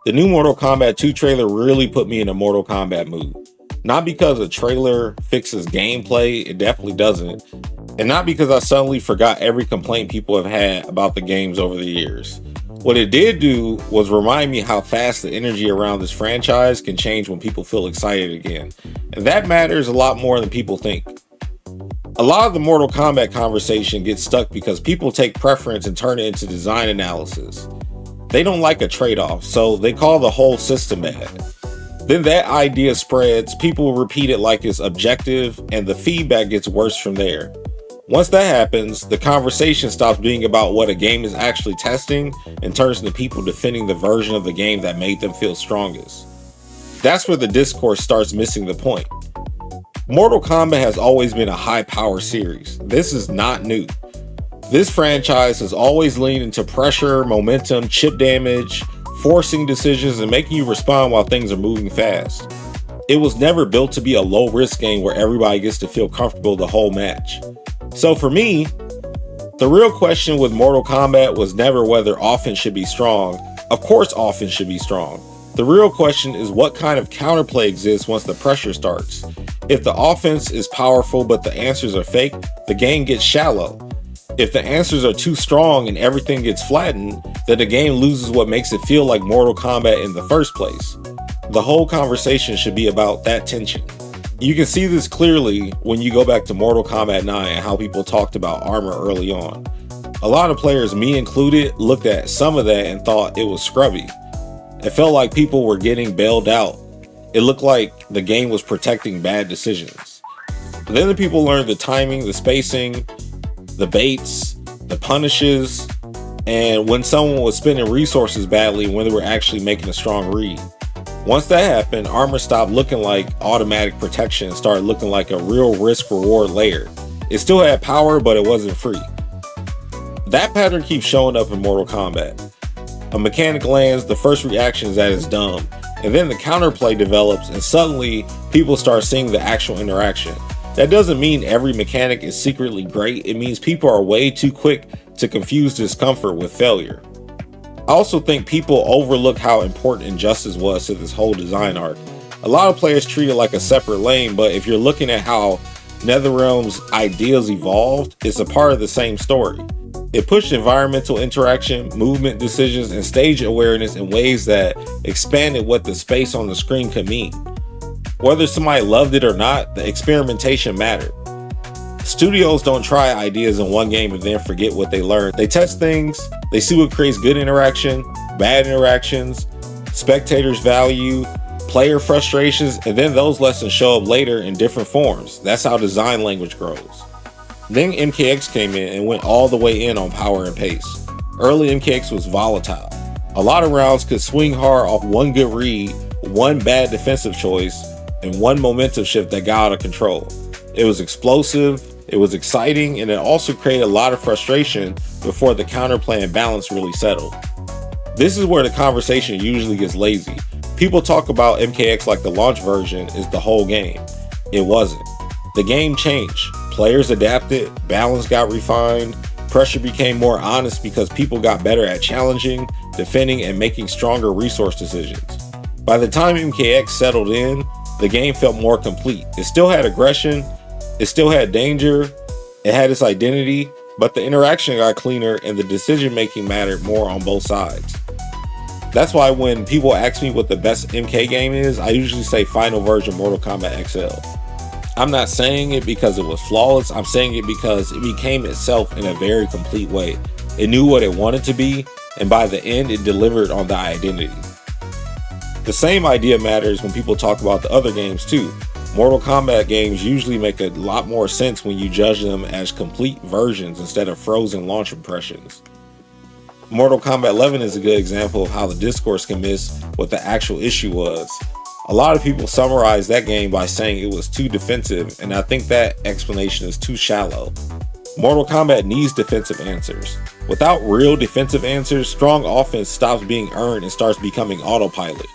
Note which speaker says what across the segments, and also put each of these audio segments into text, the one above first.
Speaker 1: The new Mortal Kombat 2 trailer really put me in a Mortal Kombat mood. Not because a trailer fixes gameplay, it definitely doesn't, and not because I suddenly forgot every complaint people have had about the games over the years. What it did do was remind me how fast the energy around this franchise can change when people feel excited again, and that matters a lot more than people think. A lot of the Mortal Kombat conversation gets stuck because people take preference and turn it into design analysis. They don't like a trade-off, so they call the whole system bad. Then that idea spreads, people repeat it like it's objective, and the feedback gets worse from there. Once that happens, the conversation stops being about what a game is actually testing and turns into people defending the version of the game that made them feel strongest. That's where the discourse starts missing the point. Mortal Kombat has always been a high-power series. This is not new. This franchise has always leaned into pressure, momentum, chip damage, forcing decisions, and making you respond while things are moving fast. It was never built to be a low-risk game where everybody gets to feel comfortable the whole match. So for me, the real question with Mortal Kombat was never whether offense should be strong. Of course offense should be strong. The real question is what kind of counterplay exists once the pressure starts. If the offense is powerful but the answers are fake, the game gets shallow. If the answers are too strong and everything gets flattened, then the game loses what makes it feel like Mortal Kombat in the first place. The whole conversation should be about that tension. You can see this clearly when you go back to Mortal Kombat 9 and how people talked about armor early on. A lot of players, me included, looked at some of that and thought it was scrubby. It felt like people were getting bailed out. It looked like the game was protecting bad decisions. But then the people learned the timing, the spacing, the baits, the punishes, and when someone was spending resources badly when they were actually making a strong read. Once that happened, armor stopped looking like automatic protection and started looking like a real risk-reward layer. It still had power, but it wasn't free. That pattern keeps showing up in Mortal Kombat. A mechanic lands, the first reaction is that it's dumb, and then the counterplay develops and suddenly people start seeing the actual interaction. That doesn't mean every mechanic is secretly great, it means people are way too quick to confuse discomfort with failure. I also think people overlook how important injustice was to this whole design arc. A lot of players treat it like a separate lane, but if you're looking at how NetherRealm's ideas evolved, it's a part of the same story. It pushed environmental interaction, movement decisions, and stage awareness in ways that expanded what the space on the screen could mean. Whether somebody loved it or not, the experimentation mattered. Studios don't try ideas in one game and then forget what they learned. They test things, they see what creates good interaction, bad interactions, spectators' value, player frustrations, and then those lessons show up later in different forms. That's how design language grows. Then MKX came in and went all the way in on power and pace. Early MKX was volatile. A lot of rounds could swing hard off one good read, one bad defensive choice, and one momentum shift that got out of control. It was explosive, it was exciting, and it also created a lot of frustration before the counterplay and balance really settled. This is where the conversation usually gets lazy. People talk about MKX like the launch version is the whole game. It wasn't. The game changed. Players adapted, balance got refined, pressure became more honest because people got better at challenging, defending, and making stronger resource decisions. By the time MKX settled in, the game felt more complete. It still had aggression, it still had danger, it had its identity, but the interaction got cleaner and the decision making mattered more on both sides. That's why when people ask me what the best MK game is, I usually say final version Mortal Kombat XL. I'm not saying it because it was flawless, I'm saying it because it became itself in a very complete way. It knew what it wanted to be, and by the end it delivered on the identity. The same idea matters when people talk about the other games too. Mortal Kombat games usually make a lot more sense when you judge them as complete versions instead of frozen launch impressions. Mortal Kombat 11 is a good example of how the discourse can miss what the actual issue was. A lot of people summarize that game by saying it was too defensive, and I think that explanation is too shallow. Mortal Kombat needs defensive answers. Without real defensive answers, strong offense stops being earned and starts becoming autopilot.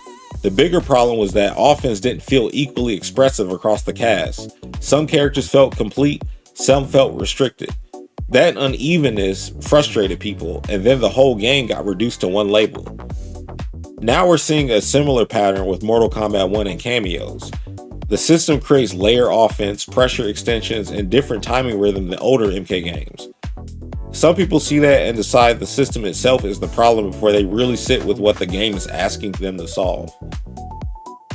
Speaker 1: The bigger problem was that offense didn't feel equally expressive across the cast. Some characters felt complete, some felt restricted. That unevenness frustrated people, and then the whole game got reduced to one label. Now we're seeing a similar pattern with Mortal Kombat 1 and cameos. The system creates layer offense, pressure extensions, and different timing rhythm than older MK games. Some people see that and decide the system itself is the problem before they really sit with what the game is asking them to solve.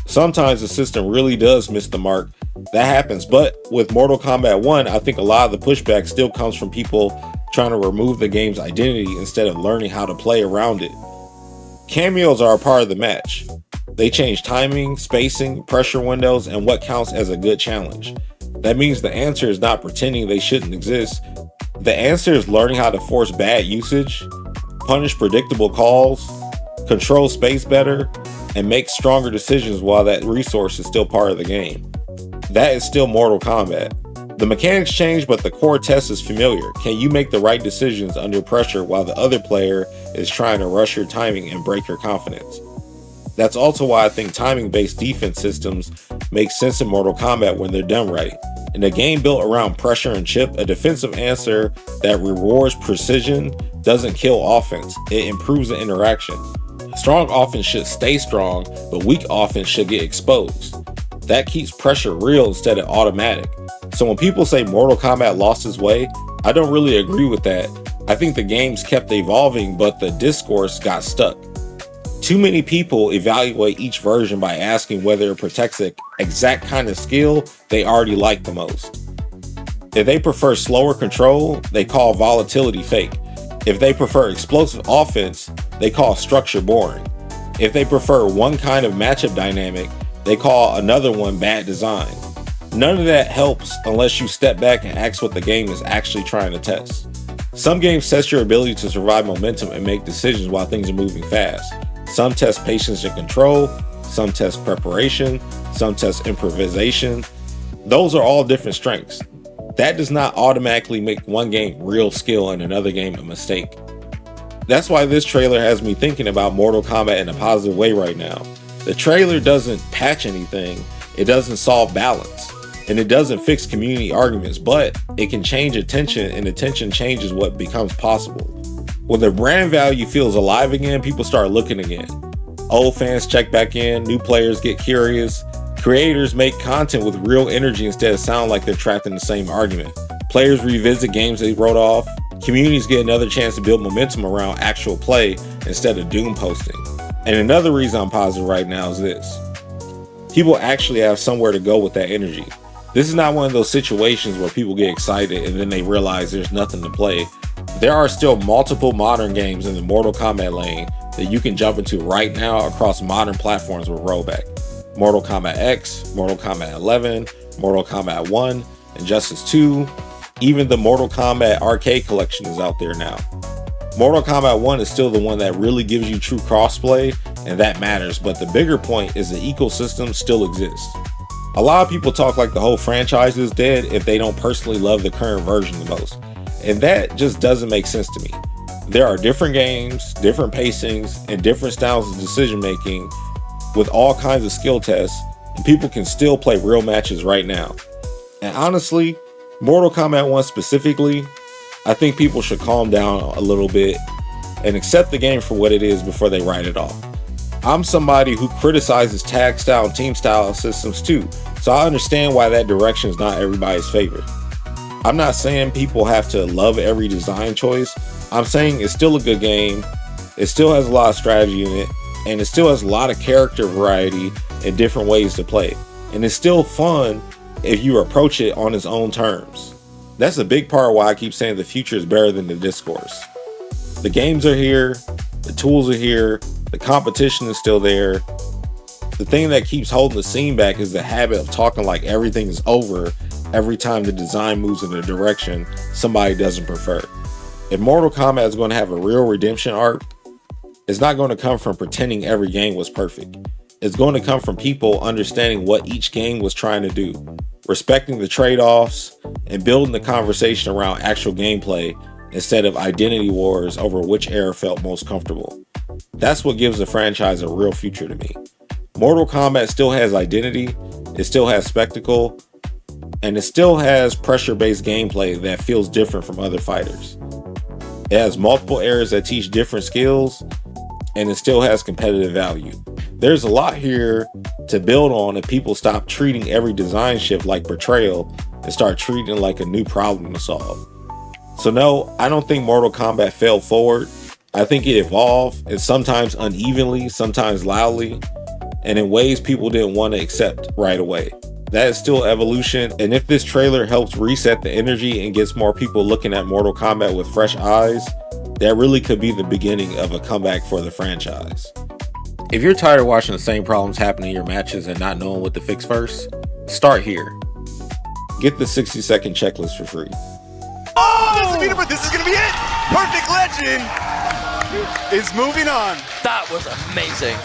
Speaker 1: Sometimes the system really does miss the mark. That happens, but with Mortal Kombat 1, I think a lot of the pushback still comes from people trying to remove the game's identity instead of learning how to play around it. Cameos are a part of the match. They change timing, spacing, pressure windows, and what counts as a good challenge. That means the answer is not pretending they shouldn't exist. The answer is learning how to force bad usage, punish predictable calls, control space better, and make stronger decisions while that resource is still part of the game. That is still Mortal Kombat. The mechanics change, but the core test is familiar. Can you make the right decisions under pressure while the other player is trying to rush your timing and break your confidence? That's also why I think timing-based defense systems make sense in Mortal Kombat when they're done right. In a game built around pressure and chip, a defensive answer that rewards precision doesn't kill offense, it improves the interaction. Strong offense should stay strong, but weak offense should get exposed. That keeps pressure real instead of automatic. So when people say Mortal Kombat lost its way, I don't really agree with that. I think the games kept evolving, but the discourse got stuck. Too many people evaluate each version by asking whether it protects the exact kind of skill they already like the most. If they prefer slower control, they call volatility fake. If they prefer explosive offense, they call structure boring. If they prefer one kind of matchup dynamic, they call another one bad design. None of that helps unless you step back and ask what the game is actually trying to test. Some games test your ability to survive momentum and make decisions while things are moving fast. Some test patience and control, some test preparation, some test improvisation. Those are all different strengths. That does not automatically make one game real skill and another game a mistake. That's why this trailer has me thinking about Mortal Kombat in a positive way right now. The trailer doesn't patch anything, it doesn't solve balance, and it doesn't fix community arguments, but it can change attention, and attention changes what becomes possible. When the brand value feels alive again, people start looking again. Old fans check back in, new players get curious. Creators make content with real energy instead of sound like they're trapped in the same argument. Players revisit games they wrote off. Communities get another chance to build momentum around actual play instead of doom posting. And another reason I'm positive right now is this. People actually have somewhere to go with that energy. This is not one of those situations where people get excited and then they realize there's nothing to play. There are still multiple modern games in the Mortal Kombat lane that you can jump into right now across modern platforms with rollback. Mortal Kombat X, Mortal Kombat 11, Mortal Kombat 1, Injustice 2, even the Mortal Kombat arcade collection is out there now. Mortal Kombat 1 is still the one that really gives you true crossplay, and that matters, but the bigger point is the ecosystem still exists. A lot of people talk like the whole franchise is dead if they don't personally love the current version the most, and that just doesn't make sense to me. There are different games, different pacings, and different styles of decision making with all kinds of skill tests, and people can still play real matches right now. And honestly, Mortal Kombat 1 specifically, I think people should calm down a little bit and accept the game for what it is before they write it off. I'm somebody who criticizes tag style and team style systems too, so I understand why that direction is not everybody's favorite. I'm not saying people have to love every design choice. I'm saying it's still a good game, it still has a lot of strategy in it, and it still has a lot of character variety and different ways to play. And it's still fun if you approach it on its own terms. That's a big part of why I keep saying the future is better than the discourse. The games are here, the tools are here, the competition is still there. The thing that keeps holding the scene back is the habit of talking like everything is over every time the design moves in a direction somebody doesn't prefer. If Mortal Kombat is going to have a real redemption arc, it's not going to come from pretending every game was perfect. It's going to come from people understanding what each game was trying to do, respecting the trade-offs, and building the conversation around actual gameplay instead of identity wars over which era felt most comfortable. That's what gives the franchise a real future to me. Mortal Kombat still has identity, it still has spectacle, and it still has pressure-based gameplay that feels different from other fighters. It has multiple eras that teach different skills, and it still has competitive value. There's a lot here to build on if people stop treating every design shift like betrayal and start treating it like a new problem to solve. So no, I don't think Mortal Kombat failed forward. I think it evolved, and sometimes unevenly, sometimes loudly, and in ways people didn't want to accept right away. That is still evolution, and if this trailer helps reset the energy and gets more people looking at Mortal Kombat with fresh eyes, that really could be the beginning of a comeback for the franchise. If you're tired of watching the same problems happen in your matches and not knowing what to fix first, start here. Get the 60-second checklist for free.
Speaker 2: Oh! But this is going to be it! Perfect Legend is moving on.
Speaker 3: That was amazing.